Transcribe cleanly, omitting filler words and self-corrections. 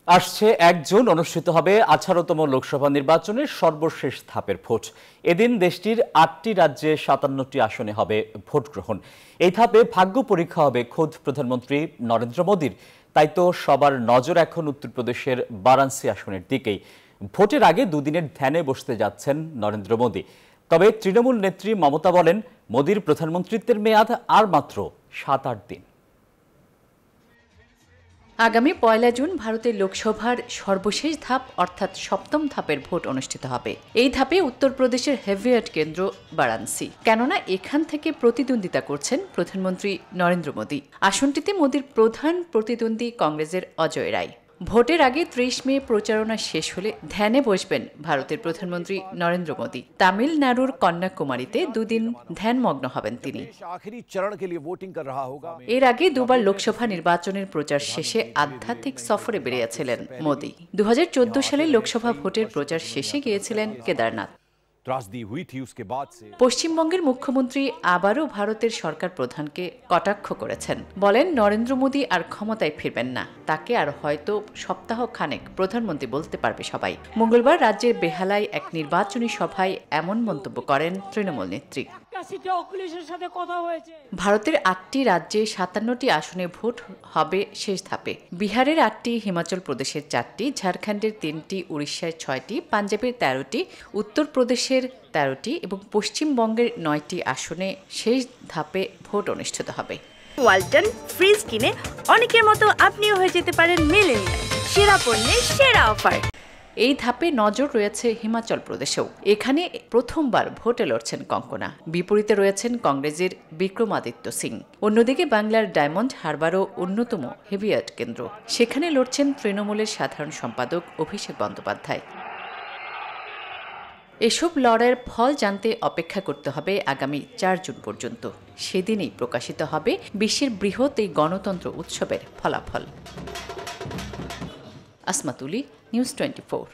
আসছে ১ জুন অনুষ্ঠিত হবে ১৮তম লোকসভা নির্বাচনের সর্বশেষ ধাপের ভোট। এদিন দেশটির ৮টি রাজ্যে ৫৭টি আসনে হবে ভোট গ্রহণ। এই ধাপে ভাগ্য পরীক্ষা হবে খোদ প্রধানমন্ত্রী নরেন্দ্র মোদীর। তাই তো সবার নজর এখন উত্তরপ্রদেশের বারাণসী আসনের দিকেই। ভোটের আগে দুদিনের ধ্যানে বসতে যাচ্ছেন নরেন্দ্র মোদী। তবে তৃণমূল নেত্রী মমতা বলেন, মোদীর প্রধানমন্ত্রিত্বের মেয়াদ আর মাত্র ৭-৮ দিন। আগামী ১ জুন ভারতের লোকসভার সর্বশেষ ধাপ অর্থাৎ সপ্তম ধাপের ভোট অনুষ্ঠিত হবে। এই ধাপে উত্তরপ্রদেশের হেভিয়াট কেন্দ্র বারাণসী, কেননা এখান থেকে প্রতিদ্বন্দ্বিতা করছেন প্রধানমন্ত্রী নরেন্দ্র মোদী। আসনটিতে মোদীর প্রধান প্রতিদ্বন্দ্বী কংগ্রেসের অজয় রায়। ভোটের আগে ৩০ মে প্রচারণা শেষ হলে ধ্যানে বসবেন ভারতের প্রধানমন্ত্রী নরেন্দ্র মোদী। তামিলনাড়ুর কন্যাকুমারীতে দুদিন ধ্যানমগ্ন হবেন তিনি। এর আগে দুবার লোকসভা নির্বাচনের প্রচার শেষে আধ্যাত্মিক সফরে বেরিয়েছিলেন মোদী। ২০১৪ সালে লোকসভা ভোটের প্রচার শেষে গিয়েছিলেন কেদারনাথ। পশ্চিমবঙ্গের মুখ্যমন্ত্রী আবারও ভারতের সরকার প্রধানকে কটাক্ষ করেছেন। বলেন, নরেন্দ্র মোদী আর ক্ষমতায় ফিরবেন না, তাকে আর হয়তো সপ্তাহ খানেক প্রধানমন্ত্রী বলতে পারবে সবাই। মঙ্গলবার রাজ্যের বেহালায় এক নির্বাচনী সভায় এমন মন্তব্য করেন তৃণমূল নেত্রী। ভারতের ৮টি রাজ্যে ৫৭টি আসনে ভোট হবে শেষ ধাপে। বিহারের ৮টি, হিমাচল প্রদেশের ৪টি, ঝাড়খণ্ডের ৩টি, উড়িষ্যার ৬টি, পাঞ্জাবের ১৩টি, উত্তরপ্রদেশের ১৩টি এবং পশ্চিমবঙ্গের ৯টি আসনে শেষ ধাপে ভোট অনুষ্ঠিত হবে। ওয়ালটন ফ্রিজ কিনে অনেকের মতো আপনিও হয়ে যেতে পারেন মিলেনিয়াল। সেরা পণ্যের সেরা অফার। এই ধাপে নজর রয়েছে হিমাচল প্রদেশেও। এখানে প্রথমবার ভোটে লড়ছেন কঙ্কনা। বিপরীতে রয়েছেন কংগ্রেসের বিক্রমাদিত্য সিং। অন্যদিকে বাংলার ডায়মন্ড হারবারও অন্যতম হেভিয়াট কেন্দ্র। সেখানে লড়ছেন তৃণমূলের সাধারণ সম্পাদক অভিষেক বন্দ্যোপাধ্যায়। এসব লড়াইয়ের ফল জানতে অপেক্ষা করতে হবে আগামী ৪ জুন পর্যন্ত। সেদিনই প্রকাশিত হবে বিশ্বের বৃহৎ এই গণতন্ত্র উৎসবের ফলাফল। আসমা তুলি, নিউজ 24।